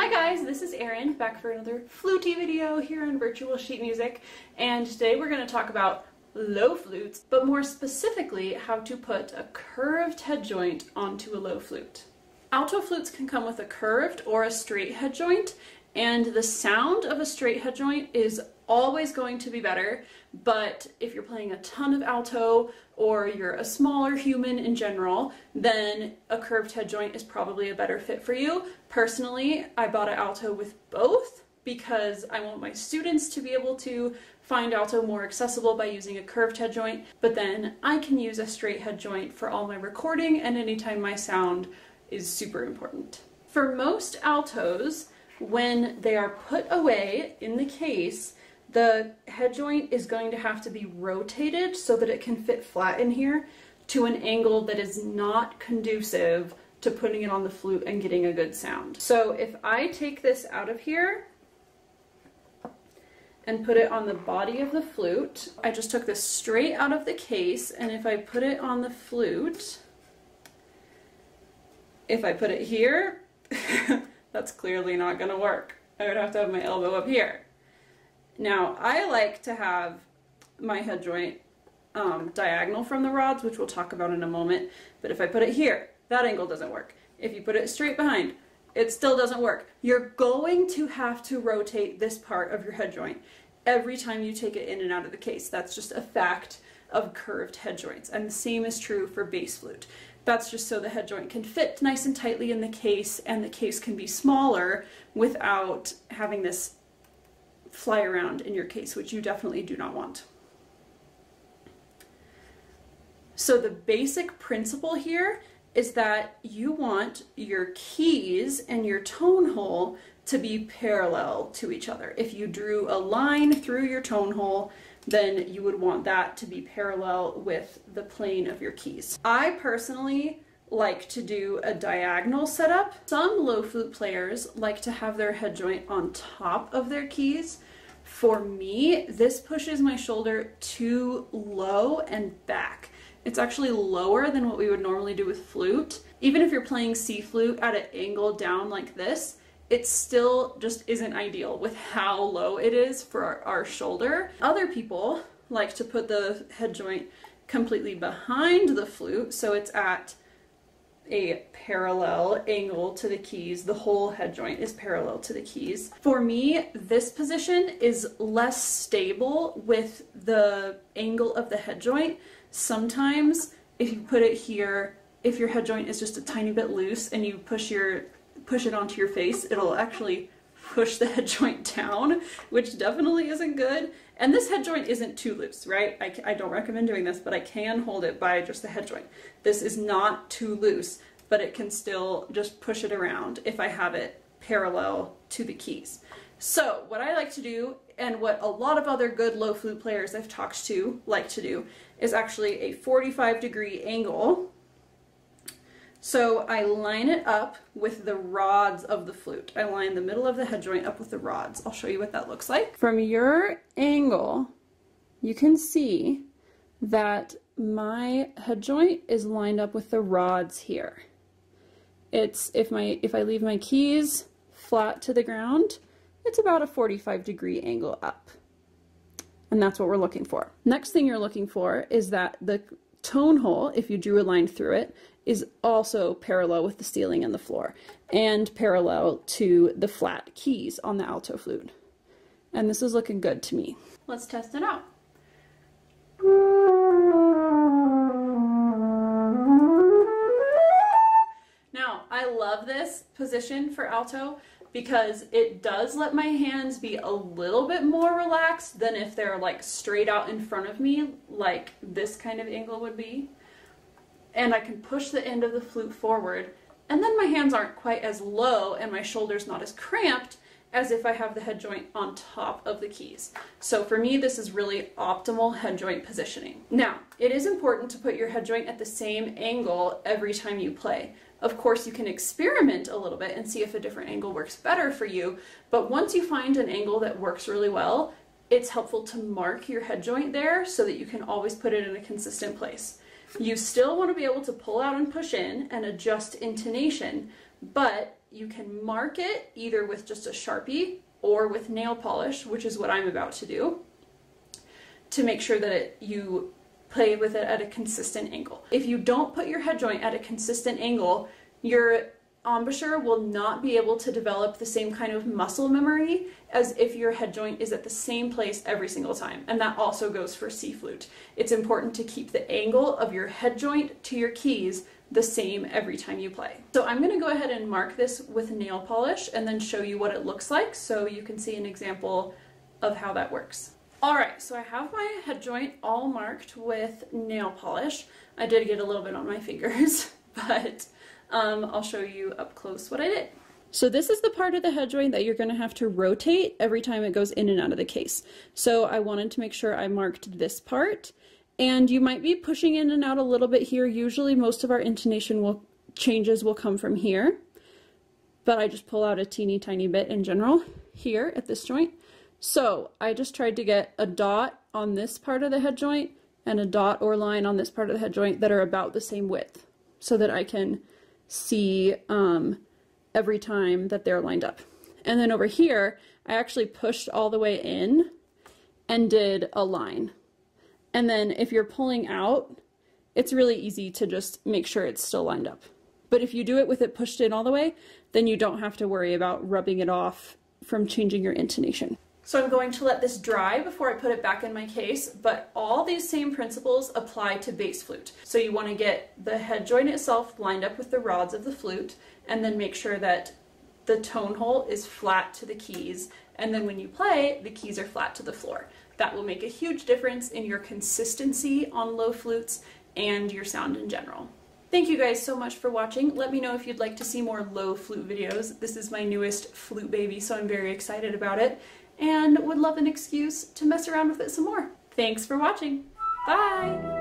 Hi guys, this is Erin, back for another flutey video here on Virtual Sheet Music, and today we're going to talk about low flutes, but more specifically how to put a curved head joint onto a low flute. Alto flutes can come with a curved or a straight head joint, and the sound of a straight head joint is always going to be better, but if you're playing a ton of alto or you're a smaller human in general, then a curved head joint is probably a better fit for you. Personally, I bought an alto with both because I want my students to be able to find alto more accessible by using a curved head joint, but then I can use a straight head joint for all my recording and anytime my sound is super important. For most altos, when they are put away in the case, the head joint is going to have to be rotated so that it can fit flat in here to an angle that is not conducive to putting it on the flute and getting a good sound. So if I take this out of here and put it on the body of the flute, I just took this straight out of the case, and if I put it on the flute, if I put it here, that's clearly not going to work. I would have to have my elbow up here. Now, I like to have my head joint diagonal from the rods, which we'll talk about in a moment, but if I put it here, that angle doesn't work. If you put it straight behind, it still doesn't work. You're going to have to rotate this part of your head joint every time you take it in and out of the case. That's just a fact of curved head joints, and the same is true for bass flute. That's just so the head joint can fit nice and tightly in the case, and the case can be smaller without having this fly around in your case, which you definitely do not want. So the basic principle here is that you want your keys and your tone hole to be parallel to each other. If you drew a line through your tone hole, then you would want that to be parallel with the plane of your keys. I personally like to do a diagonal setup. Some low flute players like to have their head joint on top of their keys. For me, this pushes my shoulder too low and back. It's actually lower than what we would normally do with flute. Even if you're playing C flute at an angle down like this, it still just isn't ideal with how low it is for our shoulder. Other people like to put the head joint completely behind the flute, so it's at a parallel angle to the keys. The whole head joint is parallel to the keys. For me, this position is less stable with the angle of the head joint. Sometimes if you put it here, if your head joint is just a tiny bit loose and you push it onto your face, it'll actually push the head joint down, which definitely isn't good. And this head joint isn't too loose, right? I don't recommend doing this, but I can hold it by just the head joint. This is not too loose, but it can still just push it around if I have it parallel to the keys. So what I like to do, and what a lot of other good low flute players I've talked to like to do, is actually a 45-degree angle. So I line it up with the rods of the flute. I line the middle of the head joint up with the rods. I'll show you what that looks like. From your angle, you can see that my head joint is lined up with the rods here. It's, if I leave my keys flat to the ground, it's about a 45-degree angle up. And that's what we're looking for. Next thing you're looking for is that the tone hole, if you drew a line through it, is also parallel with the ceiling and the floor, and parallel to the flat keys on the alto flute. And this is looking good to me. Let's test it out. Now, I love this position for alto because it does let my hands be a little bit more relaxed than if they're like straight out in front of me, like this kind of angle would be. And I can push the end of the flute forward, and then my hands aren't quite as low and my shoulder's not as cramped as if I have the head joint on top of the keys. So for me, this is really optimal head joint positioning. Now, it is important to put your head joint at the same angle every time you play. Of course, you can experiment a little bit and see if a different angle works better for you, but once you find an angle that works really well, it's helpful to mark your head joint there so that you can always put it in a consistent place. You still want to be able to pull out and push in and adjust intonation, but you can mark it either with just a Sharpie or with nail polish, which is what I'm about to do, to make sure that you play with it at a consistent angle. If you don't put your head joint at a consistent angle, your embouchure will not be able to develop the same kind of muscle memory as if your head joint is at the same place every single time. And that also goes for C flute. It's important to keep the angle of your head joint to your keys the same every time you play. So I'm going to go ahead and mark this with nail polish and then show you what it looks like so you can see an example of how that works. Alright, so I have my head joint all marked with nail polish. I did get a little bit on my fingers, but I'll show you up close what I did. So this is the part of the head joint that you're going to have to rotate every time it goes in and out of the case. So I wanted to make sure I marked this part, and you might be pushing in and out a little bit here. Usually most of our intonation changes will come from here, but I just pull out a teeny tiny bit in general here at this joint. So I just tried to get a dot on this part of the head joint and a dot or line on this part of the head joint that are about the same width so that I can see every time that they're lined up. And then over here, I actually pushed all the way in and did a line. And then if you're pulling out, it's really easy to just make sure it's still lined up. But if you do it with it pushed in all the way, then you don't have to worry about rubbing it off from changing your intonation. So I'm going to let this dry before I put it back in my case, but all these same principles apply to bass flute. So you want to get the head joint itself lined up with the rods of the flute, and then make sure that the tone hole is flat to the keys, and then when you play, the keys are flat to the floor. That will make a huge difference in your consistency on low flutes and your sound in general. Thank you guys so much for watching. Let me know if you'd like to see more low flute videos. This is my newest flute baby, so I'm very excited about it, and would love an excuse to mess around with it some more. Thanks for watching. Bye!